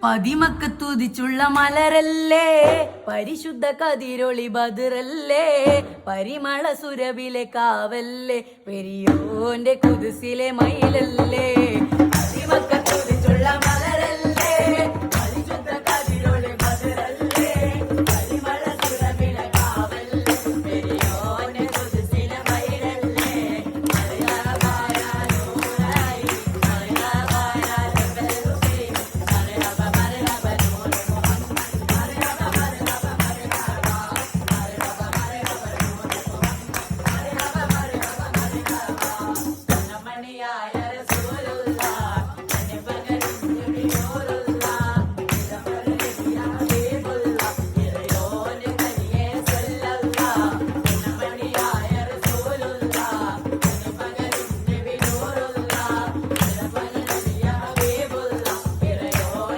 പതിമക്കത്തുതിച്ചുള്ള മലരല്ലേ, പരിശുദ്ധ കതിരൊളി ബദറല്ലേ, പരിമള സുരഭിലെ കാവല്ലേ, പെരിയോന്റെ കുതിസിലെ മയിലല്ലേ,